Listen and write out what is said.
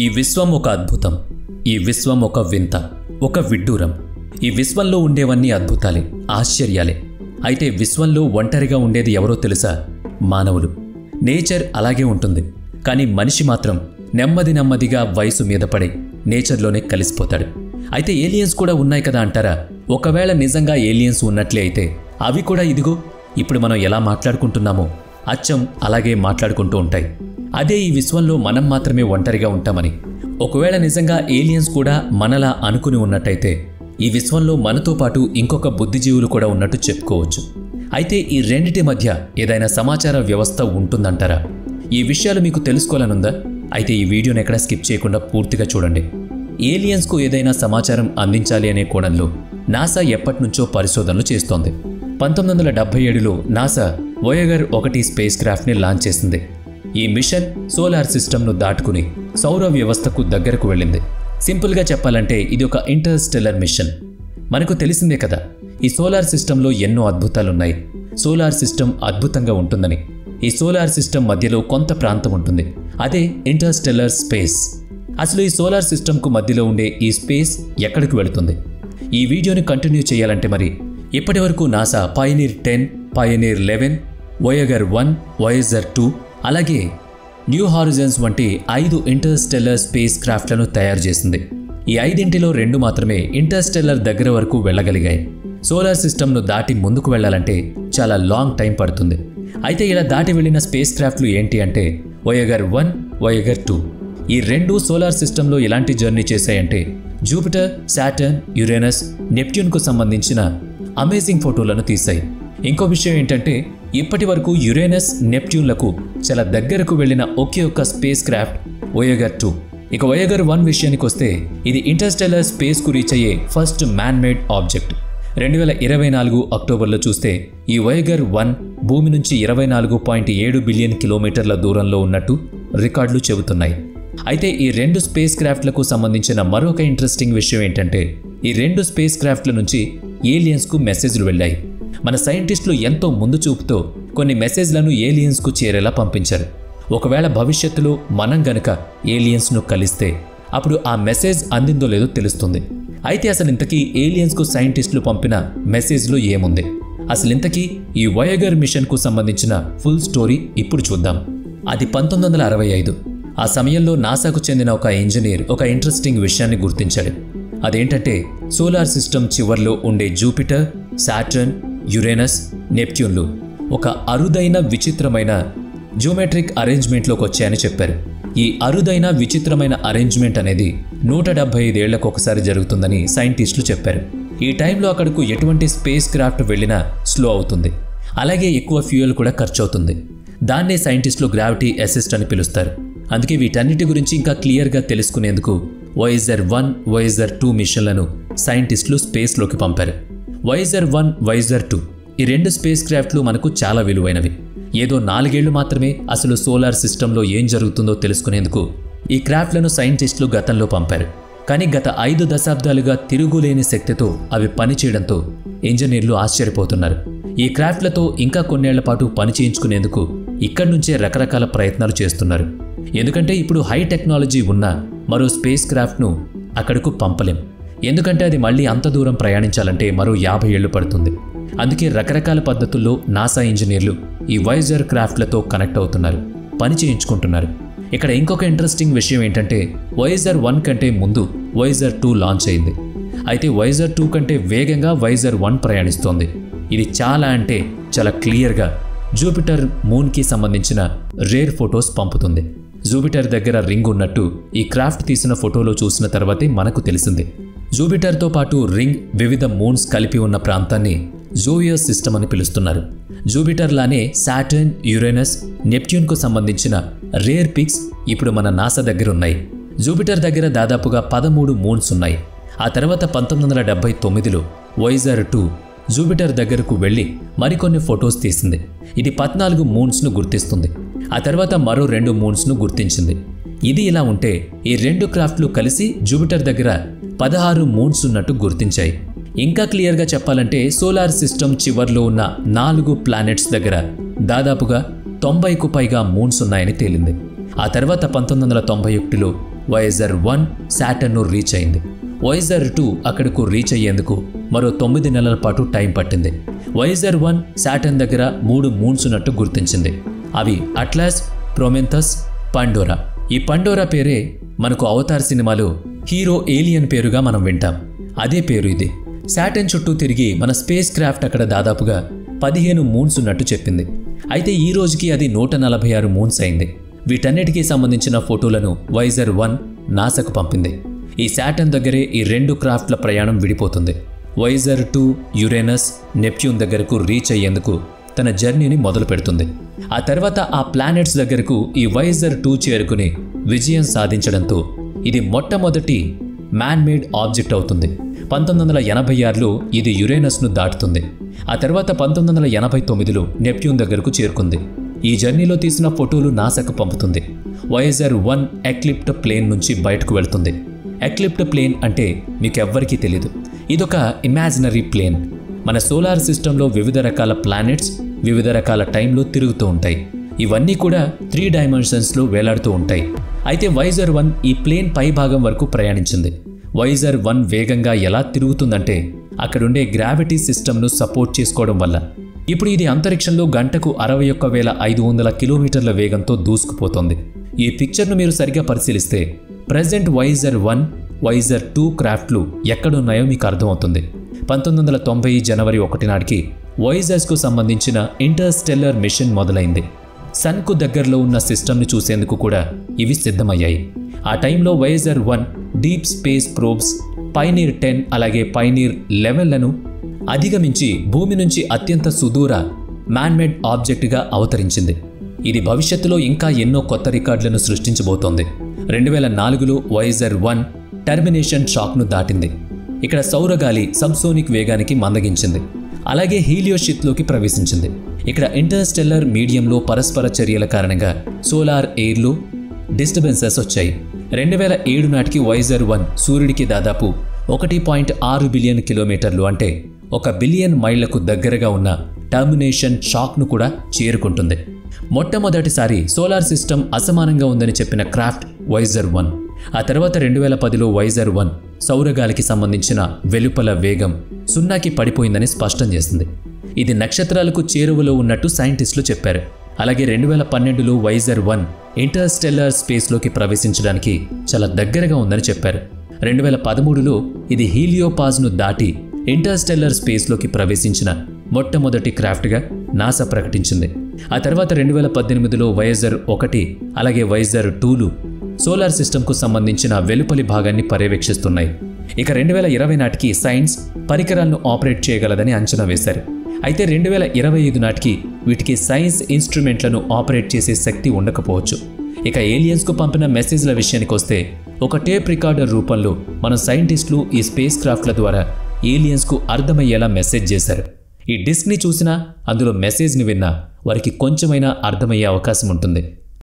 ఈ విశ్వం ఒక అద్భుతం. ఈ విశ్వం ఒక వింత, ఒక విడ్డూరం. ఈ విశ్వంలో ఉండేవన్నీ అద్భుతాలే, ఆశ్చర్యాలే. అయితే విశ్వంలో ఒంటరిగా ఉండేది ఎవరో తెలుసా? మానవులు. నేచర్ అలాగే ఉంటుంది. కానీ మనిషి మాత్రం నెమ్మదిగా వయసు మీద పడి నేచర్లోనే కలిసిపోతాడు. అయితే ఏలియన్స్ కూడా ఉన్నాయి కదా అంటారా? ఒకవేళ నిజంగా ఏలియన్స్ ఉన్నట్లే అయితే అవి కూడా ఇదిగో ఇప్పుడు మనం ఎలా మాట్లాడుకుంటున్నామో అచ్చం అలాగే మాట్లాడుకుంటూ ఉంటాయి. అదే ఈ విశ్వంలో మనం మాత్రమే ఒంటరిగా ఉంటామని. ఒకవేళ నిజంగా ఏలియన్స్ కూడా మనలా అనుకుని ఉన్నట్టయితే ఈ విశ్వంలో మనతో పాటు ఇంకొక బుద్ధిజీవులు కూడా ఉన్నట్టు చెప్పుకోవచ్చు. అయితే ఈ రెండిటి మధ్య ఏదైనా సమాచార వ్యవస్థ ఉంటుందంటారా? ఈ విషయాలు మీకు తెలుసుకోవాలనుందా? అయితే ఈ వీడియోని ఎక్కడ స్కిప్ చేయకుండా పూర్తిగా చూడండి. ఏలియన్స్కు ఏదైనా సమాచారం అందించాలి అనే కోణంలో నాసా ఎప్పటినుంచో పరిశోధనలు చేస్తోంది. 1977లో నాసా వోయేగర్ 1 స్పేస్ క్రాఫ్ట్ని లాంచ్ చేసింది. ఈ మిషన్ సోలార్ సిస్టమ్ను దాటుకుని సౌర వ్యవస్థకు దగ్గరకు వెళ్ళింది. సింపుల్గా చెప్పాలంటే ఇది ఒక ఇంటర్స్టెల్లర్ మిషన్. మనకు తెలిసిందే కదా, ఈ సోలార్ సిస్టంలో ఎన్నో అద్భుతాలున్నాయి. సోలార్ సిస్టమ్ అద్భుతంగా ఉంటుందని. ఈ సోలార్ సిస్టమ్ మధ్యలో కొంత ప్రాంతం ఉంటుంది, అదే ఇంటర్స్టెల్లర్ స్పేస్. అసలు ఈ సోలార్ సిస్టమ్కు మధ్యలో ఉండే ఈ స్పేస్ ఎక్కడికి వెళుతుంది? ఈ వీడియోని కంటిన్యూ చేయాలంటే మరి ఇప్పటి వరకు నాసా పయనీర్ 10, పయనీర్ 11, వోయేగర్ 1, వోయేజర్ 2 అలాగే న్యూ హారిజన్స్ వంటి 5 ఇంటర్స్టెల్లర్ స్పేస్ క్రాఫ్ట్లను తయారు చేసింది. ఈ 5 2 మాత్రమే ఇంటర్స్టెల్లర్ దగ్గర వరకు వెళ్ళగలిగాయి. సోలార్ సిస్టమ్ను దాటి ముందుకు వెళ్లాలంటే చాలా లాంగ్ టైం పడుతుంది. అయితే ఇలా దాటి వెళ్లిన స్పేస్ క్రాఫ్ట్లు ఏంటి అంటే వోయేగర్ 1, వోయేగర్ 2. ఈ 2 సోలార్ సిస్టంలో ఎలాంటి జర్నీ చేశాయంటే జూపిటర్, సాటర్న్, యురేనస్, నెప్ట్యూన్కు సంబంధించిన అమేజింగ్ ఫోటోలను తీశాయి. ఇంకో విషయం ఏంటంటే ఇప్పటి వరకు యురేనస్, నెప్ట్యూన్లకు చాలా దగ్గరకు వెళ్లిన ఒకే ఒక్క స్పేస్ క్రాఫ్ట్ వోయేగర్ 2. ఇక వోయేగర్ 1 విషయానికి వస్తే ఇది ఇంటర్స్టెల్లర్ స్పేస్కు రీచ్ అయ్యే ఫస్ట్ మ్యాన్ మేడ్ ఆబ్జెక్ట్. 2024 అక్టోబర్లో చూస్తే ఈ వోయేగర్ 1 భూమి నుంచి 24.7 బిలియన్ కిలోమీటర్ల దూరంలో ఉన్నట్టు రికార్డులు చెబుతున్నాయి. అయితే ఈ 2 స్పేస్ క్రాఫ్ట్లకు సంబంధించిన మరొక ఇంట్రెస్టింగ్ విషయం ఏంటంటే ఈ 2 స్పేస్ క్రాఫ్ట్ల నుంచి ఏలియన్స్కు మెసేజ్లు వెళ్ళాయి. మన సైంటిస్టులు ఎంతో ముందు చూపుతో కొన్ని మెసేజ్లను ఏలియన్స్కు చేరేలా పంపించారు. ఒకవేళ భవిష్యత్తులో మనం గనక ఏలియన్స్ను కలిస్తే అప్పుడు ఆ మెసేజ్ అందిందో లేదో తెలుస్తుంది. అయితే అసలు ఇంతకీ ఏలియన్స్కు సైంటిస్టులు పంపిన మెసేజ్లో ఏముంది? అసలు ఇంతకీ ఈ వోయేగర్ మిషన్కు సంబంధించిన ఫుల్ స్టోరీ ఇప్పుడు చూద్దాం. అది 1965. ఆ సమయంలో నాసాకు చెందిన ఒక ఇంజనీర్ ఒక ఇంట్రెస్టింగ్ విషయాన్ని గుర్తించాడు. అదేంటంటే సోలార్ సిస్టమ్ చివర్లో ఉండే జూపిటర్, సాటర్న్, యురేనస్, నెప్ట్యూన్లు ఒక అరుదైన విచిత్రమైన జియోమెట్రిక్ అరేంజ్మెంట్లోకి వచ్చాయని చెప్పారు. ఈ అరుదైన విచిత్రమైన అరేంజ్మెంట్ అనేది 175 ఏళ్లకు ఒకసారి జరుగుతుందని సైంటిస్టులు చెప్పారు. ఈ టైంలో అక్కడకు ఎటువంటి స్పేస్ క్రాఫ్ట్ వెళ్ళినా స్లో అవుతుంది, అలాగే ఎక్కువ ఫ్యూయల్ కూడా ఖర్చు అవుతుంది. దాన్నే సైంటిస్టులు గ్రావిటీ అసిస్ట్ అని పిలుస్తారు. అందుకే వీటన్నిటి గురించి ఇంకా క్లియర్గా తెలుసుకునేందుకు వోయేజర్ 1, వోయేజర్ 2 మిషన్లను సైంటిస్టులు స్పేస్లోకి పంపారు. వోయేజర్ 1, వోయేజర్ 2 ఈ 2 స్పేస్ క్రాఫ్ట్లు మనకు చాలా విలువైనవి. ఏదో 4 ఏళ్లు మాత్రమే అసలు సోలార్ సిస్టంలో ఏం జరుగుతుందో తెలుసుకునేందుకు ఈ క్రాఫ్ట్లను సైంటిస్టులు గతంలో పంపారు. కానీ గత 5 దశాబ్దాలుగా తిరుగులేని శక్తితో అవి పనిచేయడంతో ఇంజనీర్లు ఆశ్చర్యపోతున్నారు. ఈ క్రాఫ్ట్లతో ఇంకా కొన్నేళ్ల పాటు పని చేయించుకునేందుకు ఇక్కడి నుంచే రకరకాల ప్రయత్నాలు చేస్తున్నారు. ఎందుకంటే ఇప్పుడు హై టెక్నాలజీ ఉన్న మరో స్పేస్ క్రాఫ్ట్ను అక్కడకు పంపలేం. ఎందుకంటే అది మళ్ళీ అంత దూరం ప్రయాణించాలంటే మరో 50 ఏళ్లు పడుతుంది. అందుకే రకరకాల పద్ధతుల్లో నాసా ఇంజనీర్లు ఈ వోయేజర్ క్రాఫ్ట్లతో కనెక్ట్ అవుతున్నారు, పని చేయించుకుంటున్నారు. ఇక్కడ ఇంకొక ఇంట్రెస్టింగ్ విషయం ఏంటంటే వోయేజర్ 1 కంటే ముందు వోయేజర్ 2 లాంచ్ అయింది. అయితే వోయేజర్ 2 కంటే వేగంగా వోయేజర్ 1 ప్రయాణిస్తోంది. ఇది చాలా అంటే చాలా క్లియర్గా జూపిటర్, మూన్కి సంబంధించిన రేర్ ఫొటోస్ పంపుతుంది. జూపిటర్ దగ్గర రింగ్ ఉన్నట్టు ఈ క్రాఫ్ట్ తీసిన ఫోటోలో చూసిన తర్వాతే మనకు తెలిసింది. జూపిటర్తో పాటు రింగ్, వివిధ మూన్స్ కలిపి ఉన్న ప్రాంతాన్ని జోవియర్ సిస్టమ్ అని పిలుస్తున్నారు. జూపిటర్ లానే సాటర్న్, యురేనస్, నెప్ట్యూన్కు సంబంధించిన రేర్ పిక్స్ ఇప్పుడు మన నాసా దగ్గర ఉన్నాయి. జూపిటర్ దగ్గర దాదాపుగా 13 మూన్స్ ఉన్నాయి. ఆ తర్వాత 1979లో వోయేజర్ 2 జూపిటర్ దగ్గరకు వెళ్లి మరికొన్ని ఫొటోస్ తీసింది. ఇది 14 మూన్స్ను గుర్తిస్తుంది. ఆ తర్వాత మరో 2 మూన్స్ను గుర్తించింది. ఇది ఇలా ఉంటే ఈ 2 క్రాఫ్ట్లు కలిసి జూపిటర్ దగ్గర 16 మూన్స్ ఉన్నట్టు గుర్తించాయి. ఇంకా క్లియర్గా చెప్పాలంటే సోలార్ సిస్టమ్ చివర్లో ఉన్న 4 ప్లానెట్స్ దగ్గర దాదాపుగా 90కు పైగా మూన్స్ ఉన్నాయని తేలింది. ఆ తర్వాత 1991లో వాయేజర్ 1 శాటర్న్ను రీచ్ అయింది. వాయేజర్ 2 అక్కడకు రీచ్ అయ్యేందుకు మరో 9 నెలల పాటు టైం పట్టింది. వాయేజర్ 1 శాటర్న్ దగ్గర 3 మూన్స్ ఉన్నట్టు గుర్తించింది. అవి అట్లాస్, ప్రొమెథస్, పండోరా. ఈ పండోరా పేరే మనకు అవతార్ సినిమాలో హీరో ఏలియన్ పేరుగా మనం వింటాం. అదే పేరు ఇది. శాటర్న్ చుట్టూ తిరిగి మన స్పేస్ క్రాఫ్ట్ అక్కడ దాదాపుగా 15 మూన్స్ ఉన్నట్టు చెప్పింది. అయితే ఈ రోజుకి అది 146 మూన్స్ అయింది. వీటన్నిటికీ సంబంధించిన ఫోటోలను వాయేజర్ 1 నాసాకు పంపింది. ఈ శాటర్న్ దగ్గరే ఈ 2 క్రాఫ్ట్ల ప్రయాణం విడిపోతుంది. వాయేజర్ 2 యురేనస్, నెప్ట్యూన్ దగ్గరకు రీచ్ అయ్యేందుకు తన జర్నీని మొదలు పెడుతుంది. ఆ తర్వాత ఆ ప్లానెట్స్ దగ్గరకు ఈ వాయేజర్ 2 చేరుకుని విజయం సాధించడంతో ఇది మొట్టమొదటి మ్యాన్ మేడ్ ఆబ్జెక్ట్ అవుతుంది. 1986లో ఇది యురేనస్ను దాటుతుంది. ఆ తర్వాత 1989లో నెప్ట్యూన్ దగ్గరకు చేరుకుంది. ఈ జర్నీలో తీసిన ఫోటోలు నాసాకు పంపుతుంది. వాయేజర్ 1 ఎక్లిప్ట్ ప్లేన్ నుంచి బయటకు వెళ్తుంది. ఎక్లిప్ట్ ప్లేన్ అంటే మీకెవ్వరికీ తెలీదు. ఇదొక ఇమాజినరీ ప్లేన్. మన సోలార్ సిస్టంలో వివిధ రకాల ప్లానెట్స్ వివిధ రకాల టైంలో తిరుగుతూ ఉంటాయి. ఇవన్నీ కూడా 3 డైమెన్షన్స్లో వేలాడుతూ ఉంటాయి. అయితే వాయేజర్ 1 ఈ ప్లేన్ పై భాగం వరకు ప్రయాణించింది. వాయేజర్ 1 వేగంగా ఎలా తిరుగుతుందంటే అక్కడుండే గ్రావిటీ సిస్టమ్ను సపోర్ట్ చేసుకోవడం వల్ల. ఇప్పుడు ఇది అంతరిక్షంలో గంటకు 61,500 కిలోమీటర్ల వేగంతో దూసుకుపోతోంది. ఈ పిక్చర్ను మీరు సరిగ్గా పరిశీలిస్తే ప్రెజెంట్ వాయేజర్ 1, వాయేజర్ 2 క్రాఫ్ట్లు ఎక్కడున్నాయో మీకు అర్థమవుతుంది. 1990 జనవరి 1 నాటికి వాయేజర్స్కు సంబంధించిన ఇంటర్స్టెల్లర్ మిషన్ మొదలైంది. సన్కు దగ్గరలో ఉన్న సిస్టమ్ని చూసేందుకు కూడా ఇవి సిద్ధమయ్యాయి. ఆ టైంలో Voyager 1 deep space probes pioneer 10 అలాగే పైనీర్ 11లను అధిగమించి భూమి నుంచి అత్యంత సుదూర మ్యాన్మేడ్ ఆబ్జెక్ట్గా అవతరించింది. ఇది భవిష్యత్తులో ఇంకా ఎన్నో కొత్త రికార్డులను సృష్టించబోతోంది. 2004లో వాయేజర్ 1 టర్మినేషన్ షాక్ను దాటింది. ఇక్కడ సౌరగాలి సబ్సోనిక్ వేగానికి మందగించింది. అలాగే హీలియోషిత్లోకి ప్రవేశించింది. ఇక్కడ ఇంటర్స్టెల్లర్ మీడియంలో పరస్పర చర్యల కారణంగా సోలార్ ఎయిర్లో డిస్టర్బెన్సెస్ వచ్చాయి. 2007 నాటికి వాయేజర్ 1 సూర్యుడికి దాదాపు 1.6 బిలియన్ కిలోమీటర్లు అంటే 1 బిలియన్ మైళ్లకు దగ్గరగా ఉన్న టర్మినేషన్ షాక్ను కూడా చేరుకుంటుంది. మొట్టమొదటిసారి సోలార్ సిస్టమ్ అసమానంగా ఉందని చెప్పిన క్రాఫ్ట్ వాయేజర్ 1. ఆ తర్వాత 2010లో వాయేజర్ 1 సౌరగాలికి సంబంధించిన వెలుపల వేగం 0కి పడిపోయిందని స్పష్టం చేసింది. ఇది నక్షత్రాలకు చేరువలో ఉన్నట్టు సైంటిస్టులు చెప్పారు. అలాగే 2012లో వాయేజర్ 1 ఇంటర్స్టెల్లర్ స్పేస్లోకి ప్రవేశించడానికి చాలా దగ్గరగా ఉందని చెప్పారు. 2013లో ఇది హీలియోపాజ్ను దాటి ఇంటర్స్టెల్లర్ స్పేస్లోకి ప్రవేశించిన మొట్టమొదటి క్రాఫ్ట్గా నాసా ప్రకటించింది. ఆ తర్వాత 2018లో వాయేజర్ 1 అలాగే వాయేజర్ 2లు సోలార్ సిస్టమ్కు సంబంధించిన వెలుపలి భాగాన్ని పర్యవేక్షిస్తున్నాయి. ఇక 2020 నాటికి సైన్స్ పరికరాలను ఆపరేట్ చేయగలదని అంచనా వేశారు. అయితే 2025 నాటికి వీటికి సైన్స్ ఇన్స్ట్రుమెంట్లను ఆపరేట్ చేసే శక్తి ఉండకపోవచ్చు. ఇక ఏలియన్స్కు పంపిన మెసేజ్ల విషయానికి వస్తే ఒక టేప్ రికార్డర్ రూపంలో మన సైంటిస్టులు ఈ స్పేస్ క్రాఫ్ట్ల ద్వారా ఏలియన్స్కు అర్థమయ్యేలా మెసేజ్ చేశారు. ఈ డిస్క్ని చూసినా అందులో మెసేజ్ని విన్నా వారికి కొంచెమైనా అర్థమయ్యే అవకాశం ఉంటుంది.